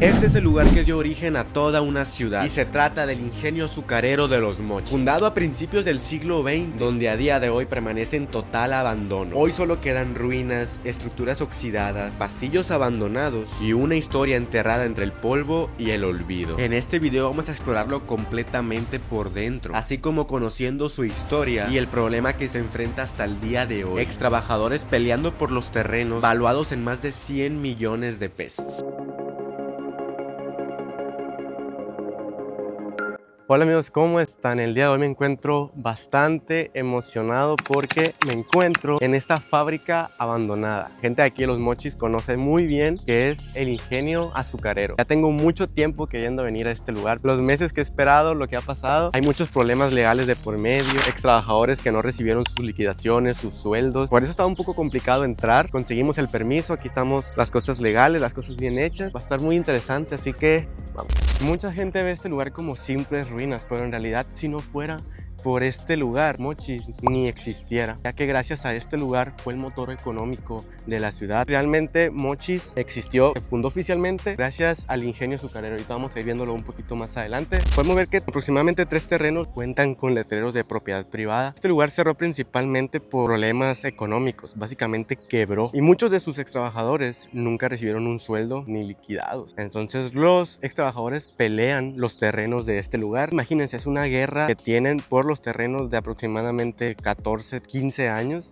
Este es el lugar que dio origen a toda una ciudad y se trata del ingenio azucarero de Los Mochis, fundado a principios del siglo XX, donde a día de hoy permanece en total abandono. Hoy solo quedan ruinas, estructuras oxidadas, pasillos abandonados y una historia enterrada entre el polvo y el olvido. En este video vamos a explorarlo completamente por dentro, así como conociendo su historia y el problema que se enfrenta hasta el día de hoy. Ex trabajadores peleando por los terrenos valuados en más de 100 millones de pesos. Hola amigos, ¿cómo están? El día de hoy me encuentro bastante emocionado porque me encuentro en esta fábrica abandonada. Gente de aquí de Los Mochis conoce muy bien que es el ingenio azucarero. Ya tengo mucho tiempo queriendo venir a este lugar. Los meses que he esperado, lo que ha pasado, hay muchos problemas legales de por medio, ex trabajadores que no recibieron sus liquidaciones, sus sueldos. Por eso estaba un poco complicado entrar. Conseguimos el permiso, aquí estamos las cosas legales, las cosas bien hechas. Va a estar muy interesante, así que vamos. Mucha gente ve este lugar como simples ruinas, pero en realidad si no fuera por este lugar, Mochis ni existiera, ya que gracias a este lugar fue el motor económico de la ciudad. Realmente Mochis existió, se fundó oficialmente gracias al ingenio azucarero. Ahorita vamos a ir viéndolo un poquito más adelante. Podemos ver que aproximadamente 3 terrenos cuentan con letreros de propiedad privada. Este lugar cerró principalmente por problemas económicos, básicamente quebró y muchos de sus ex trabajadores nunca recibieron un sueldo ni liquidados. Entonces los ex trabajadores pelean los terrenos de este lugar. Imagínense, es una guerra que tienen por los terrenos de aproximadamente 14, 15 años.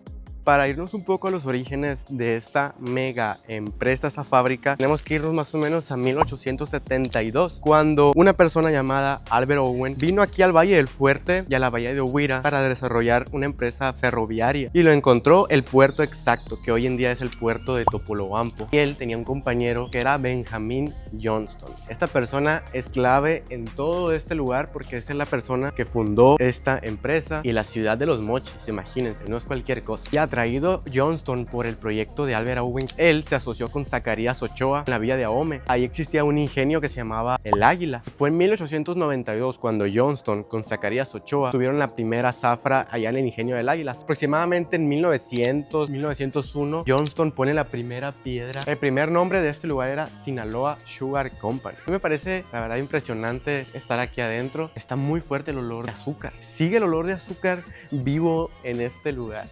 Para irnos un poco a los orígenes de esta mega empresa, esta fábrica, tenemos que irnos más o menos a 1872, cuando una persona llamada Albert Owen vino aquí al Valle del Fuerte y a la Bahía de Uvira para desarrollar una empresa ferroviaria y lo encontró el puerto exacto, que hoy en día es el puerto de Topolobampo. Y él tenía un compañero que era Benjamin Johnston. Esta persona es clave en todo este lugar porque esta es la persona que fundó esta empresa y la ciudad de Los Mochis. Imagínense, no es cualquier cosa. Ya traído Johnston por el proyecto de Albert Owen, él se asoció con Zacarías Ochoa en la villa de Ahome. Ahí existía un ingenio que se llamaba El Águila. Fue en 1892 cuando Johnston con Zacarías Ochoa tuvieron la primera zafra allá en el ingenio del Águila. Aproximadamente en 1901, Johnston pone la primera piedra. El primer nombre de este lugar era Sinaloa Sugar Company. Me parece, la verdad, impresionante estar aquí adentro. Está muy fuerte el olor de azúcar. Sigue el olor de azúcar vivo en este lugar.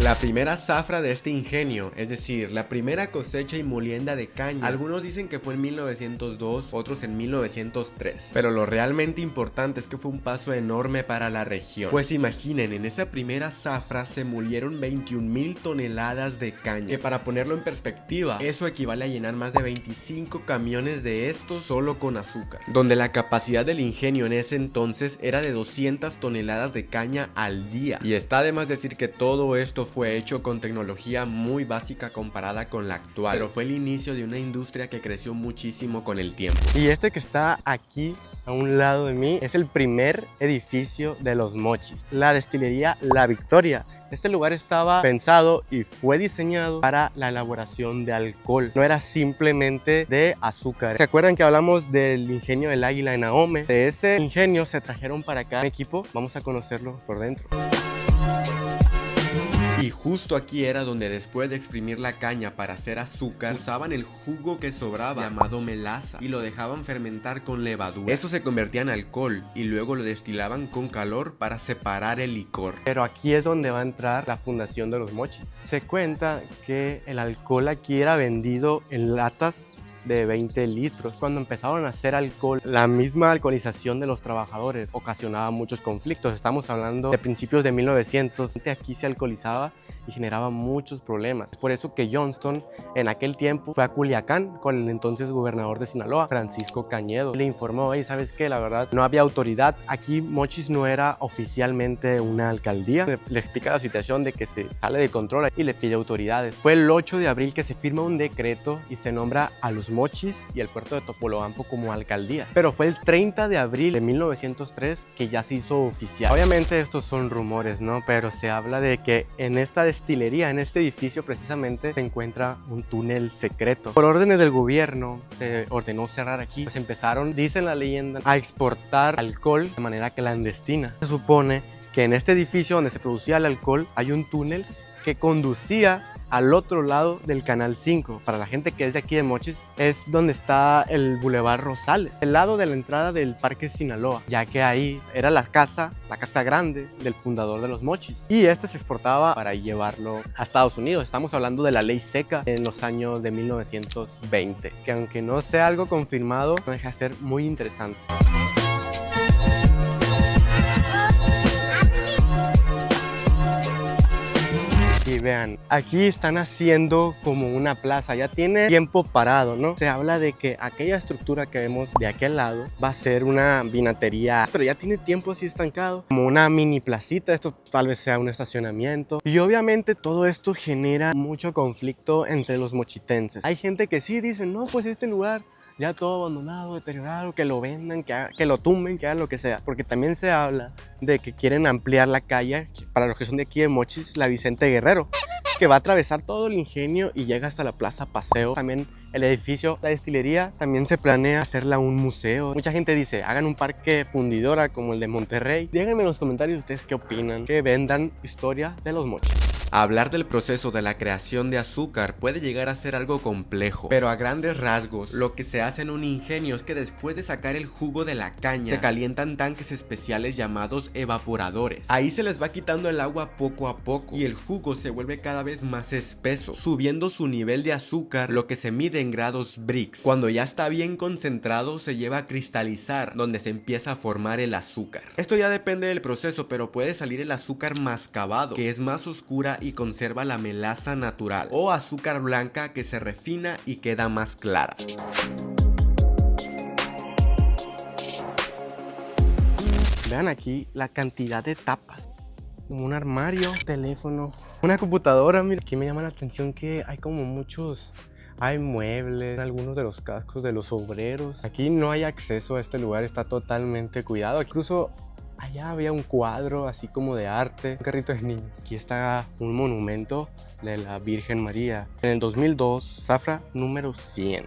La primera zafra de este ingenio, es decir, la primera cosecha y molienda de caña, algunos dicen que fue en 1902, otros en 1903, pero lo realmente importante es que fue un paso enorme para la región. Pues imaginen, en esa primera zafra se molieron 21,000 toneladas de caña, que para ponerlo en perspectiva, eso equivale a llenar más de 25 camiones de estos solo con azúcar, donde la capacidad del ingenio en ese entonces era de 200 toneladas de caña al día. Y está de más decir que todo esto fue hecho con tecnología muy básica comparada con la actual, pero fue el inicio de una industria que creció muchísimo con el tiempo. Y este que está aquí a un lado de mí es el primer edificio de Los Mochis, la destilería La Victoria. Este lugar estaba pensado y fue diseñado para la elaboración de alcohol. No era simplemente de azúcar. ¿Se acuerdan que hablamos del ingenio del Águila en Ahome? De ese ingenio se trajeron para acá un equipo. Vamos a conocerlo por dentro. Y justo aquí era donde después de exprimir la caña para hacer azúcar, usaban el jugo que sobraba, llamado melaza, y lo dejaban fermentar con levadura. Eso se convertía en alcohol y luego lo destilaban con calor para separar el licor. Pero aquí es donde va a entrar la fundación de Los Mochis. Se cuenta que el alcohol aquí era vendido en latas de 20 litros. Cuando empezaron a hacer alcohol, la misma alcoholización de los trabajadores ocasionaba muchos conflictos. Estamos hablando de principios de 1900. Aquí se alcoholizaba y generaba muchos problemas. Por eso que Johnston en aquel tiempo fue a Culiacán con el entonces gobernador de Sinaloa, Francisco Cañedo. Le informó, hey, ¿sabes qué? La verdad, no había autoridad. Aquí Mochis no era oficialmente una alcaldía. Le explica la situación de que se sale de control y le pide autoridades. Fue el 8 de abril que se firma un decreto y se nombra a Los Mochis y el puerto de Topolobampo como alcaldía. Pero fue el 30 de abril de 1903 que ya se hizo oficial. Obviamente estos son rumores, ¿no? Pero se habla de que en esta destilería, en este edificio precisamente, se encuentra un túnel secreto. Por órdenes del gobierno se ordenó cerrar aquí. Pues empezaron, dice la leyenda, a exportar alcohol de manera clandestina. Se supone que en este edificio donde se producía el alcohol hay un túnel que conducía al otro lado del Canal 5. Para la gente que es de aquí de Mochis, es donde está el Boulevard Rosales, el lado de la entrada del Parque Sinaloa, ya que ahí era la casa grande del fundador de los Mochis, y este se exportaba para llevarlo a Estados Unidos. Estamos hablando de la ley seca en los años de 1920, que aunque no sea algo confirmado, no deja de ser muy interesante. Y vean, aquí están haciendo como una plaza, ya tiene tiempo parado, ¿no? Se habla de que aquella estructura que vemos de aquel lado va a ser una vinatería, pero ya tiene tiempo así estancado, como una mini placita. Esto tal vez sea un estacionamiento. Y obviamente todo esto genera mucho conflicto entre los mochitenses. Hay gente que sí dice, no, pues este lugar ya todo abandonado, deteriorado, que lo vendan, que lo tumben, que hagan lo que sea. Porque también se habla de que quieren ampliar la calle, para los que son de aquí de Mochis, la Vicente Guerrero, que va a atravesar todo el ingenio y llega hasta la Plaza Paseo. También el edificio, la destilería, también se planea hacerla un museo. Mucha gente dice, hagan un parque fundidora como el de Monterrey. Díganme en los comentarios ustedes qué opinan, que vendan historia de los Mochis. Hablar del proceso de la creación de azúcar puede llegar a ser algo complejo, pero a grandes rasgos, lo que se hace en un ingenio es que después de sacar el jugo de la caña, se calientan tanques especiales llamados evaporadores. Ahí se les va quitando el agua poco a poco y el jugo se vuelve cada vez más espeso, subiendo su nivel de azúcar, lo que se mide en grados Brix. Cuando ya está bien concentrado, se lleva a cristalizar, donde se empieza a formar el azúcar. Esto ya depende del proceso, pero puede salir el azúcar mascabado, que es más oscura y conserva la melaza natural, o azúcar blanca, que se refina y queda más clara. Vean aquí la cantidad de tapas, como un armario, teléfono, una computadora. Mira, aquí me llama la atención que hay como muchos, hay muebles, algunos de los cascos de los obreros. Aquí no hay acceso a este lugar, está totalmente cuidado. Incluso allá había un cuadro así como de arte, un carrito de niños. Aquí está un monumento de la Virgen María. En el 2002, zafra número 100.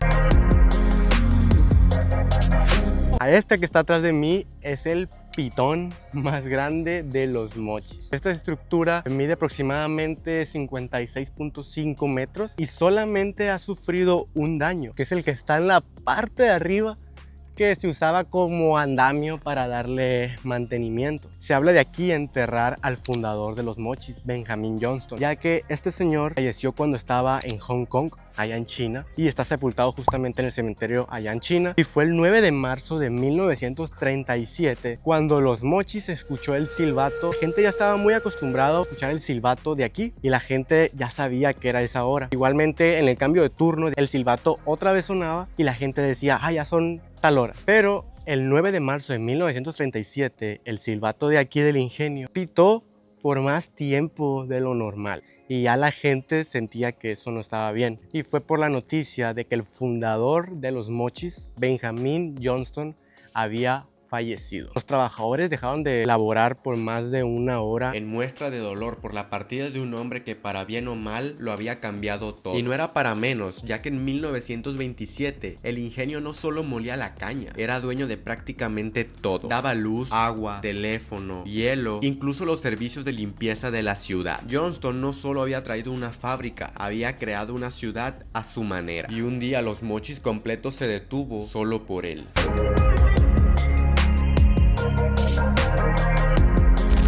A este que está atrás de mí es el pitón más grande de los Mochis. Esta estructura mide aproximadamente 56.5 metros y solamente ha sufrido un daño, que es el que está en la parte de arriba, que se usaba como andamio para darle mantenimiento. Se habla de aquí enterrar al fundador de los Mochis, Benjamin Johnston, ya que este señor falleció cuando estaba en Hong Kong, allá en China, y está sepultado justamente en el cementerio allá en China. Y fue el 9 de marzo de 1937 cuando los Mochis escuchó el silbato. La gente ya estaba muy acostumbrada a escuchar el silbato de aquí y la gente ya sabía que era esa hora. Igualmente en el cambio de turno el silbato otra vez sonaba y la gente decía, ah, ya son tal hora. Pero el 9 de marzo de 1937 el silbato de aquí del ingenio pitó por más tiempo de lo normal y ya la gente sentía que eso no estaba bien, y fue por la noticia de que el fundador de los Mochis, Benjamin Johnston, había fallecido. Los trabajadores dejaron de laborar por más de una hora en muestra de dolor por la partida de un hombre que para bien o mal lo había cambiado todo. Y no era para menos, ya que en 1927 el ingenio no solo molía la caña, era dueño de prácticamente todo. Daba luz, agua, teléfono, hielo, incluso los servicios de limpieza de la ciudad. Johnston no solo había traído una fábrica, había creado una ciudad a su manera. Y un día los Mochis completos se detuvo solo por él.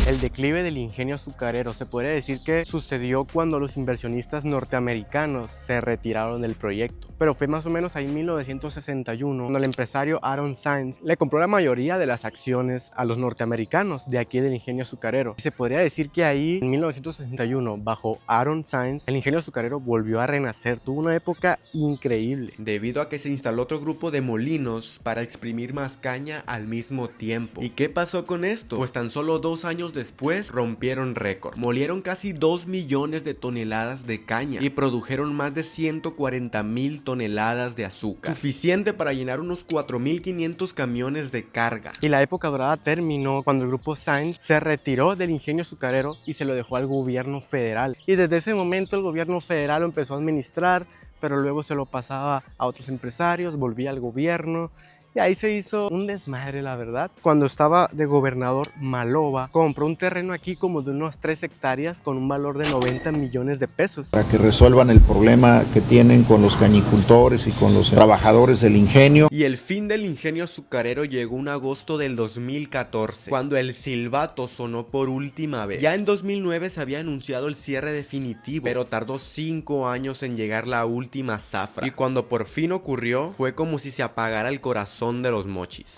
El declive del ingenio azucarero se podría decir que sucedió cuando los inversionistas norteamericanos se retiraron del proyecto, pero fue más o menos ahí en 1961 cuando el empresario Aaron Saenz le compró la mayoría de las acciones a los norteamericanos de aquí del ingenio azucarero. Y se podría decir que ahí en 1961, bajo Aaron Saenz, el ingenio azucarero volvió a renacer, tuvo una época increíble, debido a que se instaló otro grupo de molinos para exprimir más caña al mismo tiempo. ¿Y qué pasó con esto? Pues tan solo 2 años después rompieron récord. Molieron casi 2 millones de toneladas de caña y produjeron más de 140,000 toneladas de azúcar, suficiente para llenar unos 4,500 camiones de carga. Y la época dorada terminó cuando el grupo Saenz se retiró del ingenio azucarero y se lo dejó al gobierno federal. Y desde ese momento el gobierno federal lo empezó a administrar, pero luego se lo pasaba a otros empresarios, volvía al gobierno Y ahí se hizo un desmadre, la verdad. Cuando estaba de gobernador, Maloba compró un terreno aquí como de unos 3 hectáreas con un valor de 90 millones de pesos. Para que resuelvan el problema que tienen con los cañicultores y con los trabajadores del ingenio. Y el fin del ingenio azucarero llegó en agosto del 2014, cuando el silbato sonó por última vez. Ya en 2009 se había anunciado el cierre definitivo, pero tardó 5 años en llegar la última zafra. Y cuando por fin ocurrió, fue como si se apagara el corazón de los mochis.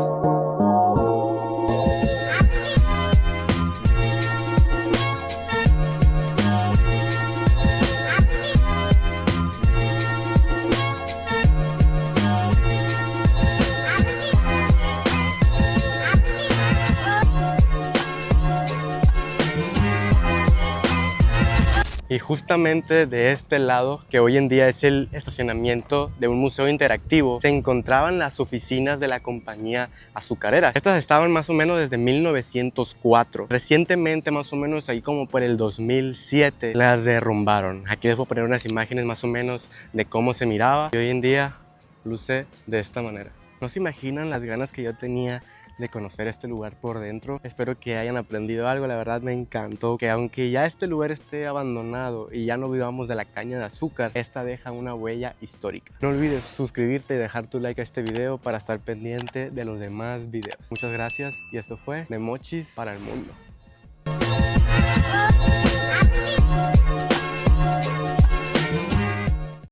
Y justamente de este lado, que hoy en día es el estacionamiento de un museo interactivo, se encontraban las oficinas de la compañía azucarera. Estas estaban más o menos desde 1904. Recientemente, más o menos ahí como por el 2007, las derrumbaron. Aquí les voy a poner unas imágenes más o menos de cómo se miraba. Y hoy en día luce de esta manera. No se imaginan las ganas que yo tenía de conocer este lugar por dentro. Espero que hayan aprendido algo. La verdad me encantó que aunque ya este lugar esté abandonado y ya no vivamos de la caña de azúcar, esta deja una huella histórica. No olvides suscribirte y dejar tu like a este video para estar pendiente de los demás videos. Muchas gracias y esto fue de Mochis para el Mundo.